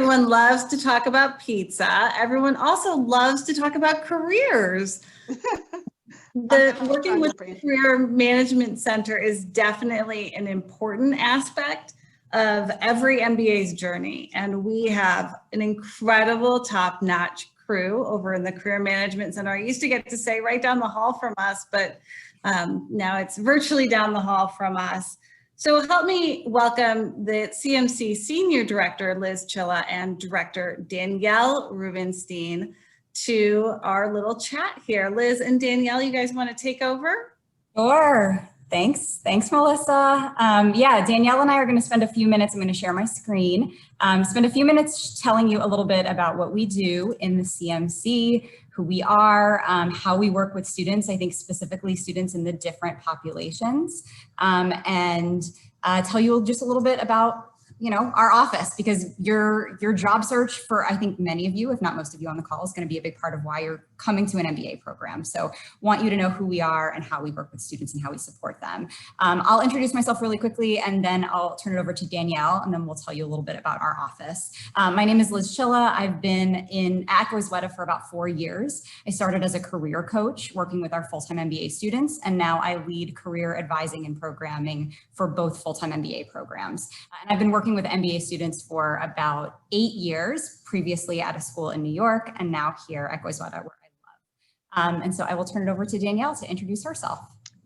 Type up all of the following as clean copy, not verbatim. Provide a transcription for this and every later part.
Everyone loves to talk about pizza. Everyone also loves to talk about careers. Working with the Career Management Center is definitely an important aspect of every MBA's journey. And we have an incredible top-notch crew over in the Career Management Center. I used to get to say right down the hall from us, but now it's virtually down the hall from us. So help me welcome the CMC Senior Director, Liz Chilla, and Director Danielle Rubenstein to our little chat here. Liz and Danielle, you guys want to take over? Sure. Thanks, Melissa. Yeah, Danielle and I are going to spend a few minutes. I'm going to share my screen. Spend a few minutes telling you a little bit about what we do in the CMC, who we are, how we work with students, I think specifically students in the different populations, and tell you just a little bit about our office, because your job search for, I think, many of you, if not most of you on the call, is going to be a big part of why you're coming to an MBA program. So want you to know who we are and how we work with students and how we support them. I'll introduce myself really quickly, and then I'll turn it over to Danielle, and then we'll tell you a little bit about our office. My name is Liz Chilla. I've been at Goizueta for about 4 years. I started as a career coach working with our full-time MBA students, and now I lead career advising and programming for both full-time MBA programs. And I've been working with MBA students for about 8 years, previously at a school in New York, and now here at Goizueta, where I love. And so I will turn it over to Danielle to introduce herself.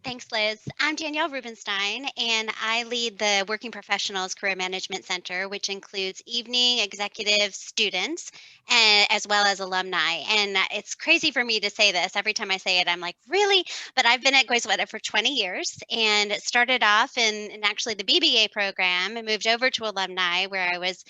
Thanks, Liz. I'm Danielle Rubenstein, and I lead the Working Professionals Career Management Center, which includes evening executive students, as well as alumni. And it's crazy for me to say this. Every time I say it, I'm like, really? But I've been at Goizueta for 20 years and started off in actually the BBA program and moved over to alumni, where I was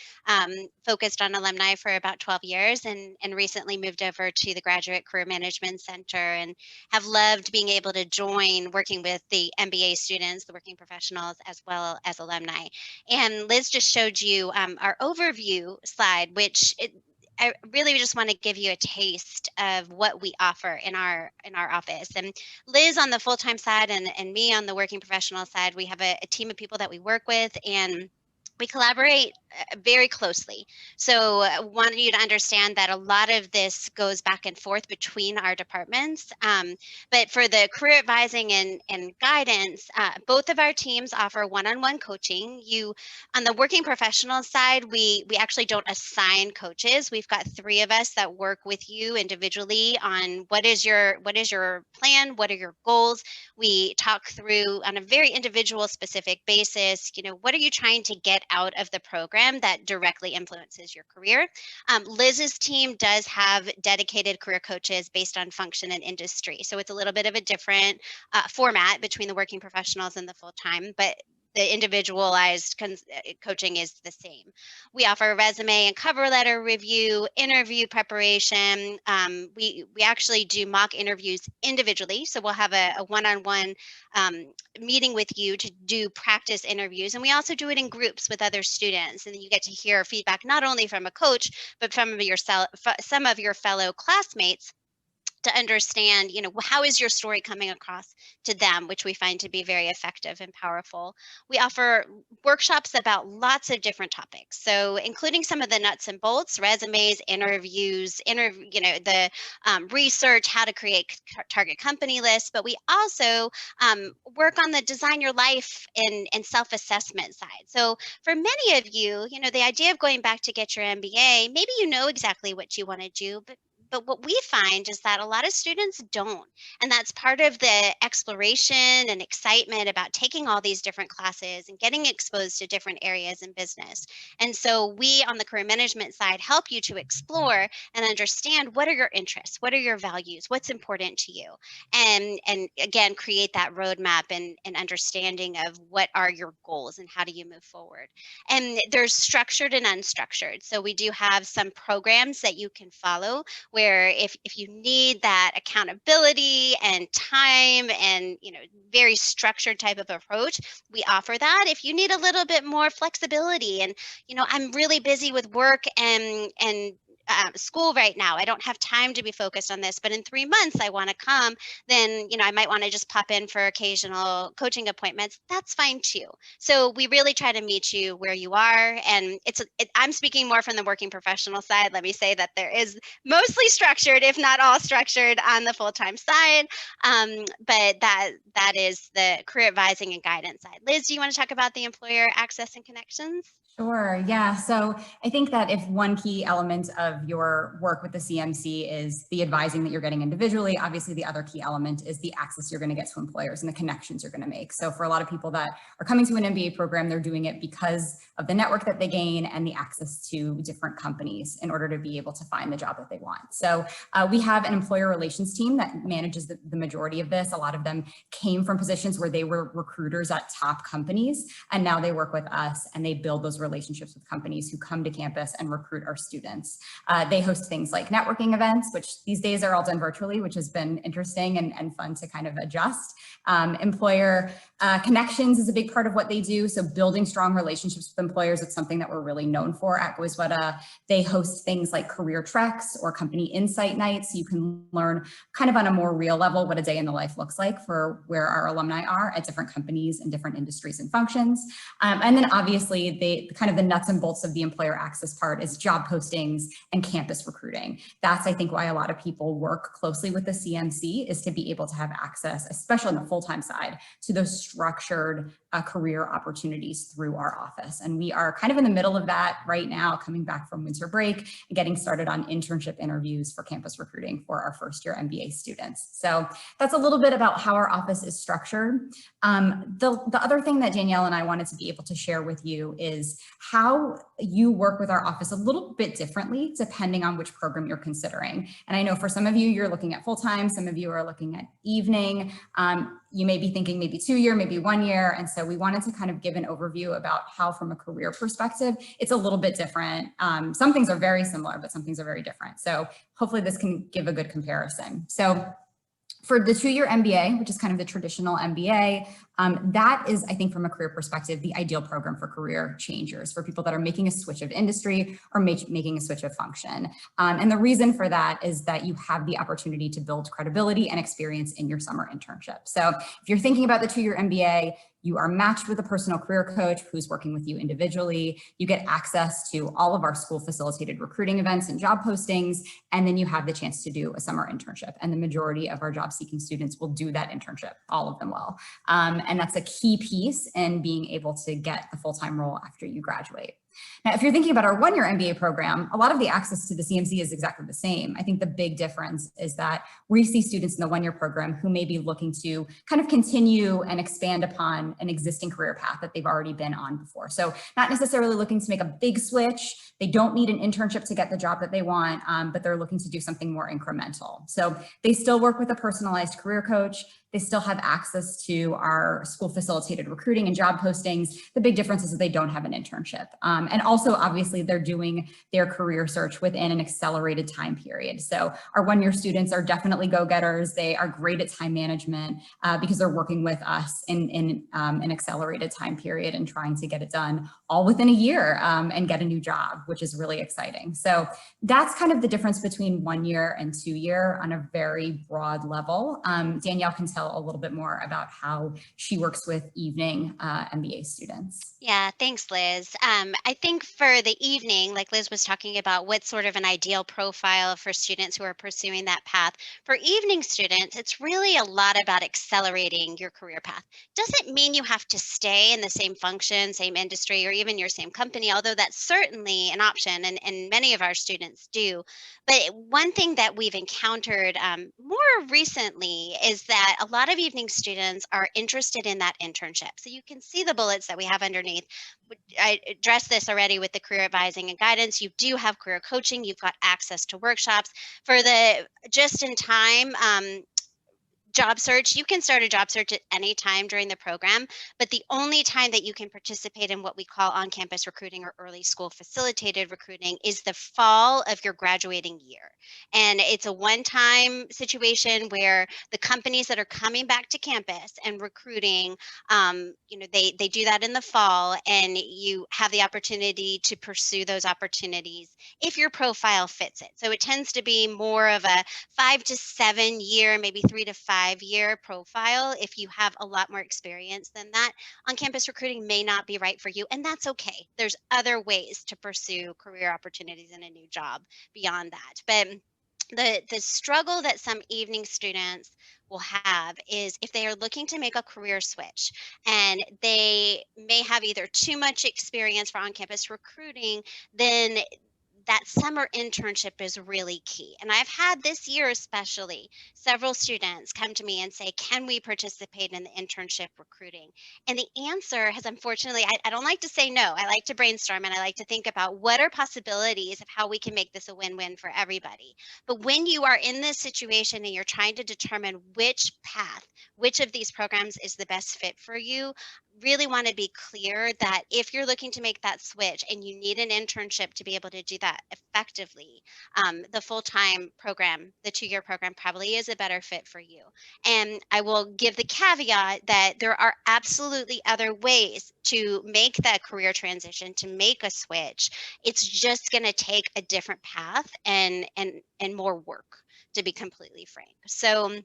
focused on alumni for about 12 years, and recently moved over to the Graduate Career Management Center, and have loved being able to join working with the MBA students, the working professionals, as well as alumni. And Liz just showed you our overview slide, which I really just want to give you a taste of what we offer in our office. And Liz on the full-time side and me on the working professional side, we have a team of people that we work with, and we collaborate very closely. So I wanted you to understand that a lot of this goes back and forth between our departments. But for the career advising and guidance, both of our teams offer one-on-one coaching. On the working professional side, we actually don't assign coaches. We've got 3 of us that work with you individually on what is your plan, what are your goals. We talk through on a very individual specific basis, what are you trying to get out of the program that directly influences your career. Liz's team does have dedicated career coaches based on function and industry. So it's a little bit of a different format between the working professionals and the full-time, but the individualized coaching is the same. We offer resume and cover letter review, interview preparation. We actually do mock interviews individually. So we'll have a one-on-one meeting with you to do practice interviews. And we also do it in groups with other students. And then you get to hear feedback, not only from a coach, but from some of your fellow classmates, to understand, how is your story coming across to them, which we find to be very effective and powerful. We offer workshops about lots of different topics, so including some of the nuts and bolts, resumes, interviews, the research, how to create target company lists, but we also work on the design your life and self-assessment side. So for many of you, the idea of going back to get your MBA, maybe you know exactly what you want to do, but what we find is that a lot of students don't. And that's part of the exploration and excitement about taking all these different classes and getting exposed to different areas in business. And so we on the career management side help you to explore and understand, what are your interests? What are your values? What's important to you? And again, create that roadmap and understanding of what are your goals and how do you move forward. And there's structured and unstructured. So we do have some programs that you can follow, where if you need that accountability and time and very structured type of approach, we offer that. If you need a little bit more flexibility and I'm really busy with work and school right now. I don't have time to be focused on this, but in 3 months I want to come, then, I might want to just pop in for occasional coaching appointments. That's fine too. So we really try to meet you where you are. And I'm speaking more from the working professional side. Let me say that there is mostly structured, if not all structured, on the full-time side. But that is the career advising and guidance side. Liz, do you want to talk about the employer access and connections? Sure. Yeah. So I think that if one key element of your work with the CMC is the advising that you're getting individually, obviously the other key element is the access you're going to get to employers and the connections you're going to make. So for a lot of people that are coming to an MBA program, they're doing it because of the network that they gain and the access to different companies in order to be able to find the job that they want. So we have an employer relations team that manages the majority of this. A lot of them came from positions where they were recruiters at top companies, and now they work with us and they build those relationships with companies who come to campus and recruit our students. They host things like networking events, which these days are all done virtually, which has been interesting and fun to kind of adjust. Employer connections is a big part of what they do. So building strong relationships with employers, it's something that we're really known for at Goisweta. They host things like career treks or company insight nights. So you can learn kind of on a more real level what a day in the life looks like for where our alumni are at different companies and different industries and functions. And then obviously the kind of the nuts and bolts of the employer access part is job postings and campus recruiting. That's, I think, why a lot of people work closely with the CMC, is to be able to have access, especially on the full-time side, to those structured career opportunities through our office. And we are kind of in the middle of that right now, coming back from winter break and getting started on internship interviews for campus recruiting for our first year MBA students. So that's a little bit about how our office is structured. The other thing that Danielle and I wanted to be able to share with you is how you work with our office a little bit differently depending on which program you're considering. And I know for some of you, you're looking at full-time, some of you are looking at evening. You may be thinking maybe 2 year, maybe 1 year. And so we wanted to kind of give an overview about how, from a career perspective, it's a little bit different. Some things are very similar, but some things are very different. So hopefully this can give a good comparison. So for the 2-year MBA, which is kind of the traditional MBA, that is, I think, from a career perspective, the ideal program for career changers, for people that are making a switch of industry or making a switch of function. And the reason for that is that you have the opportunity to build credibility and experience in your summer internship. So if you're thinking about the 2-year MBA, you are matched with a personal career coach who's working with you individually. You get access to all of our school facilitated recruiting events and job postings, and then you have the chance to do a summer internship. And the majority of our job seeking students will do that internship, all of them will. And that's a key piece in being able to get a full-time role after you graduate. Now, if you're thinking about our 1-year MBA program, a lot of the access to the CMC is exactly the same. I think the big difference is that we see students in the 1-year program who may be looking to kind of continue and expand upon an existing career path that they've already been on before. So not necessarily looking to make a big switch. They don't need an internship to get the job that they want, but they're looking to do something more incremental. So they still work with a personalized career coach. They still have access to our school facilitated recruiting and job postings. The big difference is that they don't have an internship. And also, obviously, they're doing their career search within an accelerated time period. So our 1-year students are definitely go-getters. They are great at time management because they're working with us in an accelerated time period and trying to get it done all within a year and get a new job, which is really exciting. So that's kind of the difference between 1 year and 2 year on a very broad level. Danielle can tell a little bit more about how she works with evening MBA students. Yeah, thanks, Liz. I think for the evening, like Liz was talking about, what's sort of an ideal profile for students who are pursuing that path. For evening students, it's really a lot about accelerating your career path. Doesn't mean you have to stay in the same function, same industry, or even your same company, although that's certainly an option, and many of our students do. But one thing that we've encountered more recently is that a lot of evening students are interested in that internship. So you can see the bullets that we have underneath. I addressed this already with the career advising and guidance. You do have career coaching. You've got access to workshops. For the just in time, job search, you can start a job search at any time during the program, but the only time that you can participate in what we call on-campus recruiting or early school facilitated recruiting is the fall of your graduating year. And it's a one-time situation where the companies that are coming back to campus and recruiting, they do that in the fall, and you have the opportunity to pursue those opportunities if your profile fits it. So it tends to be more of a 5 to 7 year, maybe 3 to 5 year profile. If you have a lot more experience than that, on campus recruiting may not be right for you, and that's okay. There's other ways to pursue career opportunities in a new job beyond that. But the struggle that some evening students will have is if they are looking to make a career switch and they may have either too much experience for on-campus recruiting, then that summer internship is really key. And I've had this year especially several students come to me and say, can we participate in the internship recruiting? And the answer has, unfortunately, I don't like to say no. I like to brainstorm and I like to think about what are possibilities of how we can make this a win-win for everybody. But when you are in this situation and you're trying to determine which path, which of these programs is the best fit for you, really want to be clear that if you're looking to make that switch and you need an internship to be able to do that effectively, the full-time program, the 2-year program probably is a better fit for you. And I will give the caveat that there are absolutely other ways to make that career transition, to make a switch. It's just going to take a different path and more work, to be completely frank. So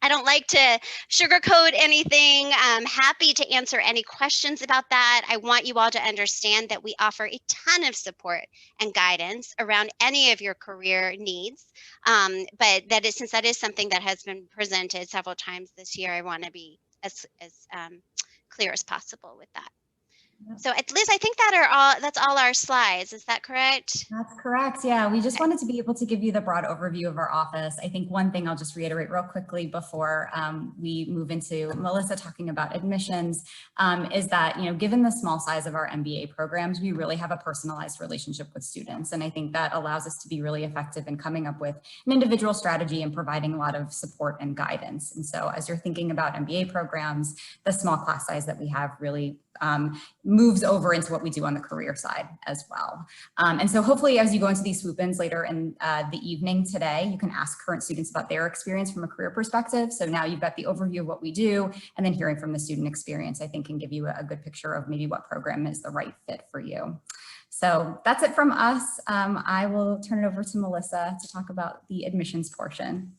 I don't like to sugarcoat anything. I'm happy to answer any questions about that. I want you all to understand that we offer a ton of support and guidance around any of your career needs. But that is, since that is something that has been presented several times this year, I want to be as clear as possible with that. So Liz, I think that's all our slides. Is that correct? That's correct. Yeah, we just wanted to be able to give you the broad overview of our office. I think one thing I'll just reiterate real quickly before we move into Melissa talking about admissions is that, given the small size of our MBA programs, we really have a personalized relationship with students. And I think that allows us to be really effective in coming up with an individual strategy and providing a lot of support and guidance. And so as you're thinking about MBA programs, the small class size that we have really moves over into what we do on the career side as well. And so hopefully as you go into these swoop-ins later in the evening today, you can ask current students about their experience from a career perspective. So now you've got the overview of what we do, and then hearing from the student experience, I think can give you a good picture of maybe what program is the right fit for you. So that's it from us. I will turn it over to Melissa to talk about the admissions portion.